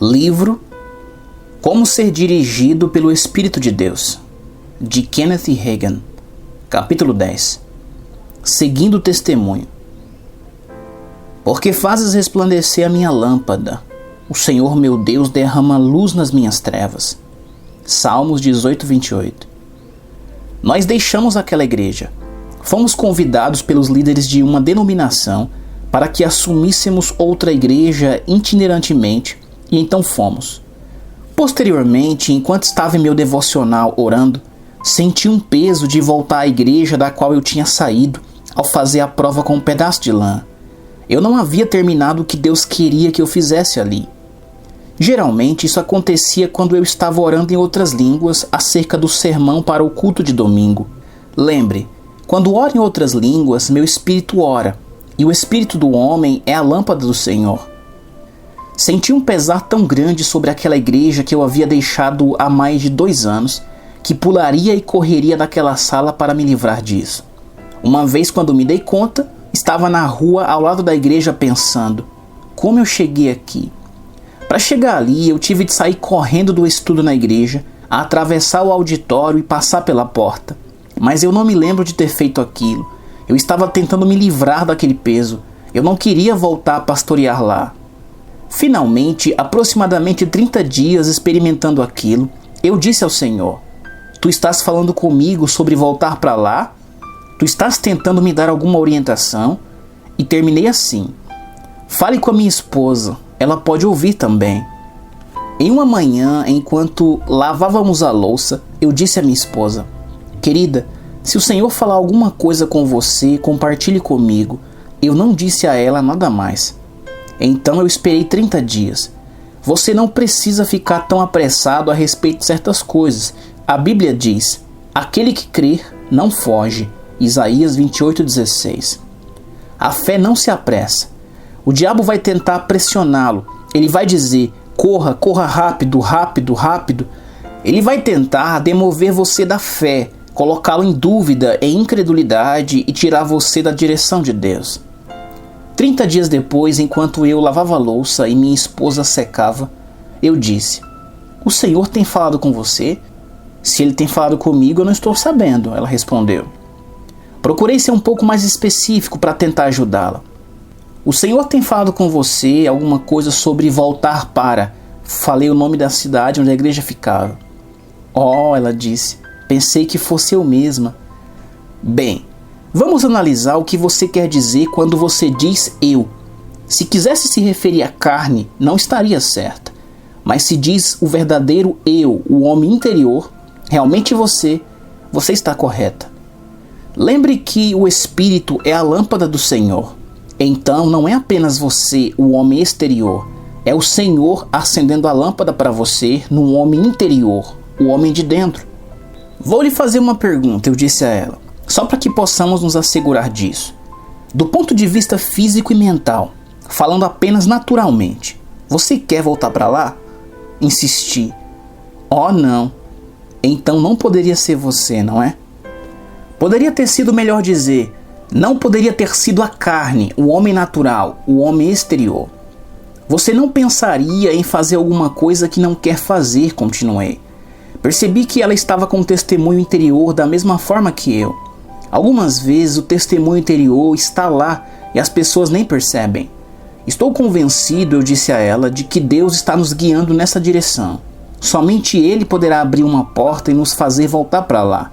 Livro Como Ser Dirigido pelo Espírito de Deus, de Kenneth Hagin. Capítulo 10. Seguindo o testemunho. Porque fazes resplandecer a minha lâmpada. O Senhor meu Deus derrama luz nas minhas trevas. Salmos 18, 28. Nós deixamos aquela igreja. Fomos convidados pelos líderes de uma denominação para que assumíssemos outra igreja itinerantemente, e então fomos. Posteriormente, enquanto estava em meu devocional orando, senti um peso de voltar à igreja da qual eu tinha saído ao fazer a prova com um pedaço de lã. Eu não havia terminado o que Deus queria que eu fizesse ali. Geralmente isso acontecia quando eu estava orando em outras línguas acerca do sermão para o culto de domingo. Lembre, quando oro em outras línguas, meu espírito ora, e o espírito do homem é a lâmpada do Senhor. Senti um pesar tão grande sobre aquela igreja que eu havia deixado há mais de 2 anos, que pularia e correria daquela sala para me livrar disso. Uma vez, quando me dei conta, estava na rua ao lado da igreja pensando: como eu cheguei aqui? Para chegar ali, eu tive de sair correndo do estudo na igreja, atravessar o auditório e passar pela porta. Mas eu não me lembro de ter feito aquilo. Eu estava tentando me livrar daquele peso. Eu não queria voltar a pastorear lá. Finalmente, aproximadamente 30 dias experimentando aquilo, eu disse ao Senhor: Tu estás falando comigo sobre voltar para lá? Tu estás tentando me dar alguma orientação? E terminei assim: Fale com a minha esposa, ela pode ouvir também. Em uma manhã, enquanto lavávamos a louça, eu disse à minha esposa: Querida, se o Senhor falar alguma coisa com você, compartilhe comigo. Eu não disse a ela nada mais. Então eu esperei 30 dias. Você não precisa ficar tão apressado a respeito de certas coisas. A Bíblia diz: aquele que crer não foge. Isaías 28:16. A fé não se apressa. O diabo vai tentar pressioná-lo. Ele vai dizer: corra, corra rápido, rápido, rápido. Ele vai tentar demover você da fé, colocá-lo em dúvida, em incredulidade e tirar você da direção de Deus. 30 dias depois, enquanto eu lavava a louça e minha esposa secava, eu disse: O Senhor tem falado com você? Se Ele tem falado comigo, eu não estou sabendo, ela respondeu. Procurei ser um pouco mais específico para tentar ajudá-la. O Senhor tem falado com você alguma coisa sobre voltar para... Falei o nome da cidade onde a igreja ficava. Oh, ela disse, pensei que fosse eu mesma. Bem, vamos analisar o que você quer dizer quando você diz eu. Se quisesse se referir à carne, não estaria certa. Mas se diz o verdadeiro eu, o homem interior, realmente você está correta. Lembre que o Espírito é a lâmpada do Senhor. Então não é apenas você, o homem exterior. É o Senhor acendendo a lâmpada para você no homem interior, o homem de dentro. Vou lhe fazer uma pergunta, eu disse a ela, só para que possamos nos assegurar disso. Do ponto de vista físico e mental, falando apenas naturalmente, você quer voltar para lá? Insisti. Oh, não. Então não poderia ser você, não é? Poderia ter sido melhor dizer, não poderia ter sido a carne, o homem natural, o homem exterior. Você não pensaria em fazer alguma coisa que não quer fazer, continuei. Percebi que ela estava com um testemunho interior da mesma forma que eu. Algumas vezes o testemunho interior está lá e as pessoas nem percebem. Estou convencido, eu disse a ela, de que Deus está nos guiando nessa direção. Somente Ele poderá abrir uma porta e nos fazer voltar para lá.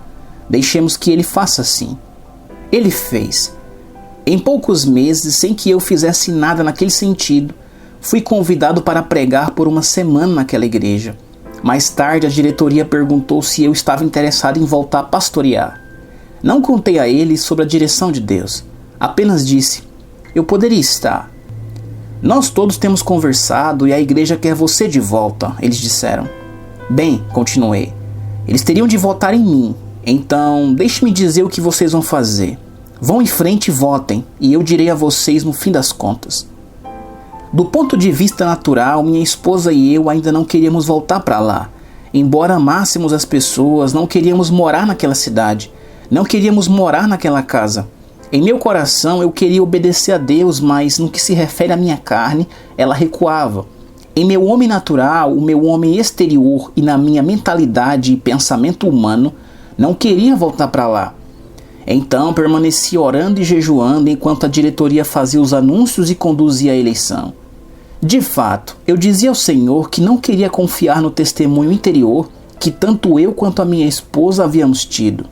Deixemos que Ele faça assim. Ele fez. Em poucos meses, sem que eu fizesse nada naquele sentido, fui convidado para pregar por uma semana naquela igreja. Mais tarde, a diretoria perguntou se eu estava interessado em voltar a pastorear. Não contei a eles sobre a direção de Deus. Apenas disse: eu poderia estar. Nós todos temos conversado e a igreja quer você de volta, eles disseram. Bem, continuei, eles teriam de votar em mim. Então, deixe-me dizer o que vocês vão fazer. Vão em frente e votem, e eu direi a vocês no fim das contas. Do ponto de vista natural, minha esposa e eu ainda não queríamos voltar para lá. Embora amássemos as pessoas, não queríamos morar naquela cidade. Não queríamos morar naquela casa. Em meu coração eu queria obedecer a Deus, mas no que se refere à minha carne, ela recuava. Em meu homem natural, o meu homem exterior e na minha mentalidade e pensamento humano, não queria voltar para lá. Então permaneci orando e jejuando enquanto a diretoria fazia os anúncios e conduzia a eleição. De fato, eu dizia ao Senhor que não queria confiar no testemunho interior que tanto eu quanto a minha esposa havíamos tido.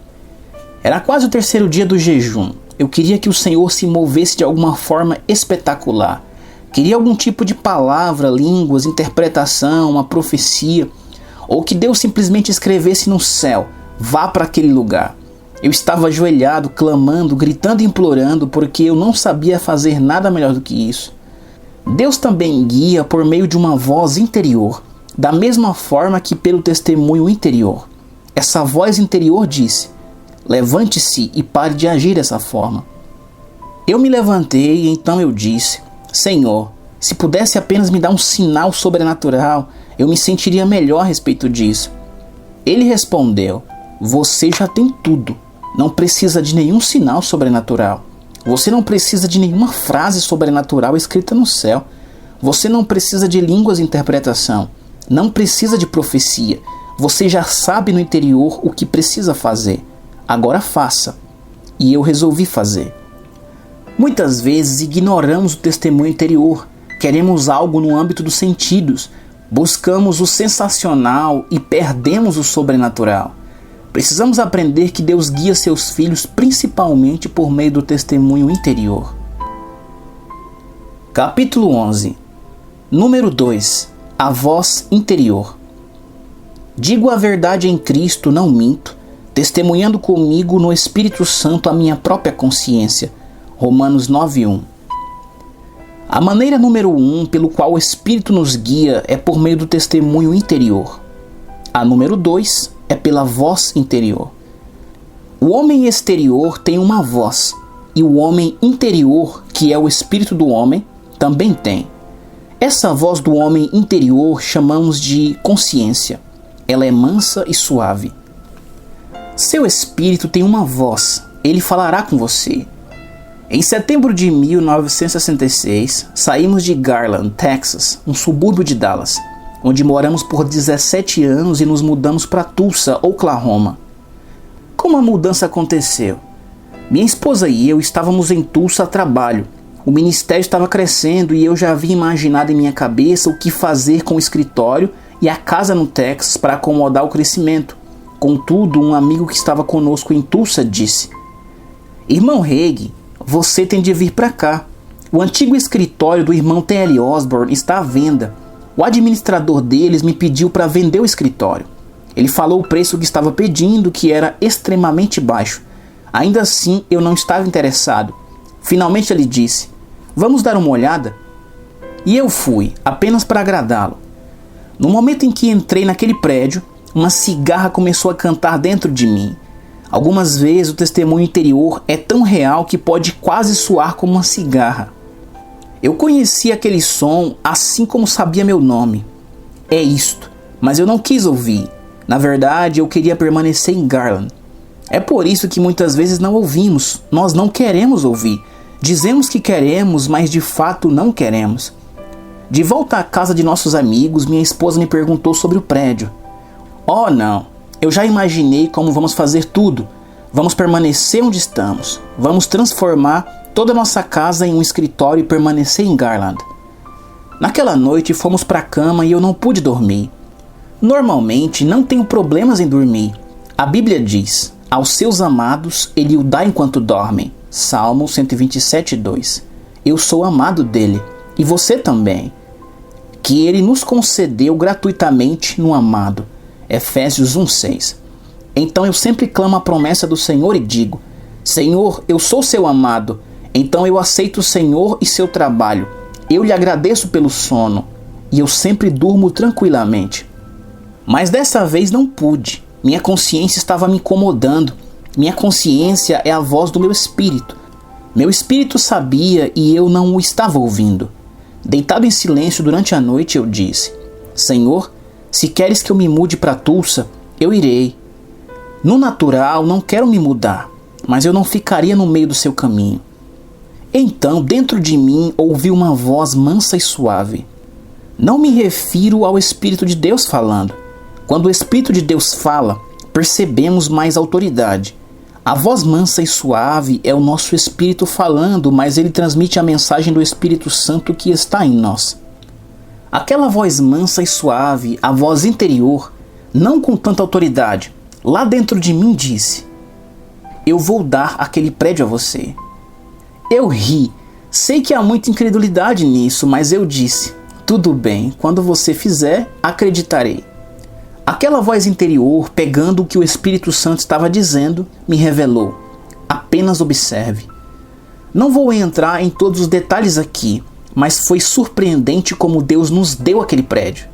Era quase o terceiro dia do jejum. Eu queria que o Senhor se movesse de alguma forma espetacular. Queria algum tipo de palavra, línguas, interpretação, uma profecia, ou que Deus simplesmente escrevesse no céu: vá para aquele lugar. Eu estava ajoelhado, clamando, gritando e implorando, porque eu não sabia fazer nada melhor do que isso. Deus também guia por meio de uma voz interior, da mesma forma que pelo testemunho interior. Essa voz interior disse: levante-se e pare de agir dessa forma. Eu me levantei e então eu disse: Senhor, se pudesse apenas me dar um sinal sobrenatural, eu me sentiria melhor a respeito disso. Ele respondeu: você já tem tudo. Não precisa de nenhum sinal sobrenatural. Você não precisa de nenhuma frase sobrenatural escrita no céu. Você não precisa de línguas de interpretação. Não precisa de profecia. Você já sabe no interior o que precisa fazer. Agora faça. E eu resolvi fazer. Muitas vezes ignoramos o testemunho interior. Queremos algo no âmbito dos sentidos. Buscamos o sensacional e perdemos o sobrenatural. Precisamos aprender que Deus guia seus filhos principalmente por meio do testemunho interior. Capítulo 11. Número 2. A voz interior. Digo a verdade em Cristo, não minto, testemunhando comigo no Espírito Santo a minha própria consciência. Romanos 9:1. A maneira número 1 pelo qual o Espírito nos guia é por meio do testemunho interior. A número 2 é pela voz interior. O homem exterior tem uma voz, e o homem interior, que é o espírito do homem, também tem. Essa voz do homem interior chamamos de consciência. Ela é mansa e suave. Seu espírito tem uma voz, ele falará com você. Em setembro de 1966, saímos de Garland, Texas, um subúrbio de Dallas, onde moramos por 17 anos e nos mudamos para Tulsa, Oklahoma. Como a mudança aconteceu? Minha esposa e eu estávamos em Tulsa a trabalho. O ministério estava crescendo e eu já havia imaginado em minha cabeça o que fazer com o escritório e a casa no Texas para acomodar o crescimento. Contudo, um amigo que estava conosco em Tulsa disse: Irmão Hague, você tem de vir para cá. O antigo escritório do irmão T.L. Osborne está à venda. O administrador deles me pediu para vender o escritório. Ele falou o preço que estava pedindo, que era extremamente baixo. Ainda assim, eu não estava interessado. Finalmente ele disse: vamos dar uma olhada? E eu fui, apenas para agradá-lo. No momento em que entrei naquele prédio, uma cigarra começou a cantar dentro de mim. Algumas vezes o testemunho interior é tão real que pode quase soar como uma cigarra. Eu conhecia aquele som assim como sabia meu nome. É isto, mas eu não quis ouvir. Na verdade, eu queria permanecer em Garland. É por isso que muitas vezes não ouvimos. Nós não queremos ouvir. Dizemos que queremos, mas de fato não queremos. De volta à casa de nossos amigos, minha esposa me perguntou sobre o prédio. Oh não, eu já imaginei como vamos fazer tudo. Vamos permanecer onde estamos. Vamos transformar toda a nossa casa em um escritório e permanecer em Garland. Naquela noite fomos para a cama e eu não pude dormir. Normalmente não tenho problemas em dormir. A Bíblia diz: aos seus amados ele o dá enquanto dormem. Salmo 127:2. Eu sou amado dele, e você também, que ele nos concedeu gratuitamente no amado. Efésios 1:6. Então eu sempre clamo a promessa do Senhor e digo: Senhor, eu sou seu amado. Então eu aceito o Senhor e seu trabalho. Eu lhe agradeço pelo sono, e eu sempre durmo tranquilamente. Mas dessa vez não pude. Minha consciência estava me incomodando. Minha consciência é a voz do meu espírito. Meu espírito sabia e eu não o estava ouvindo. Deitado em silêncio durante a noite, eu disse: Senhor, se queres que eu me mude para Tulsa, eu irei. No natural, não quero me mudar, mas eu não ficaria no meio do seu caminho. Então, dentro de mim, ouvi uma voz mansa e suave: Não me refiro ao Espírito de Deus falando. Quando o Espírito de Deus fala, percebemos mais autoridade. A voz mansa e suave é o nosso espírito falando, mas ele transmite a mensagem do Espírito Santo que está em nós. Aquela voz mansa e suave, a voz interior, não com tanta autoridade, lá dentro de mim disse: eu vou dar aquele prédio a você. Eu ri, sei que há muita incredulidade nisso, mas eu disse: tudo bem, quando você fizer, acreditarei. Aquela voz interior, pegando o que o Espírito Santo estava dizendo, me revelou: apenas observe. Não vou entrar em todos os detalhes aqui, mas foi surpreendente como Deus nos deu aquele prédio.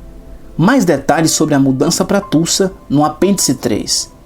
Mais detalhes sobre a mudança para Tulsa no apêndice 3.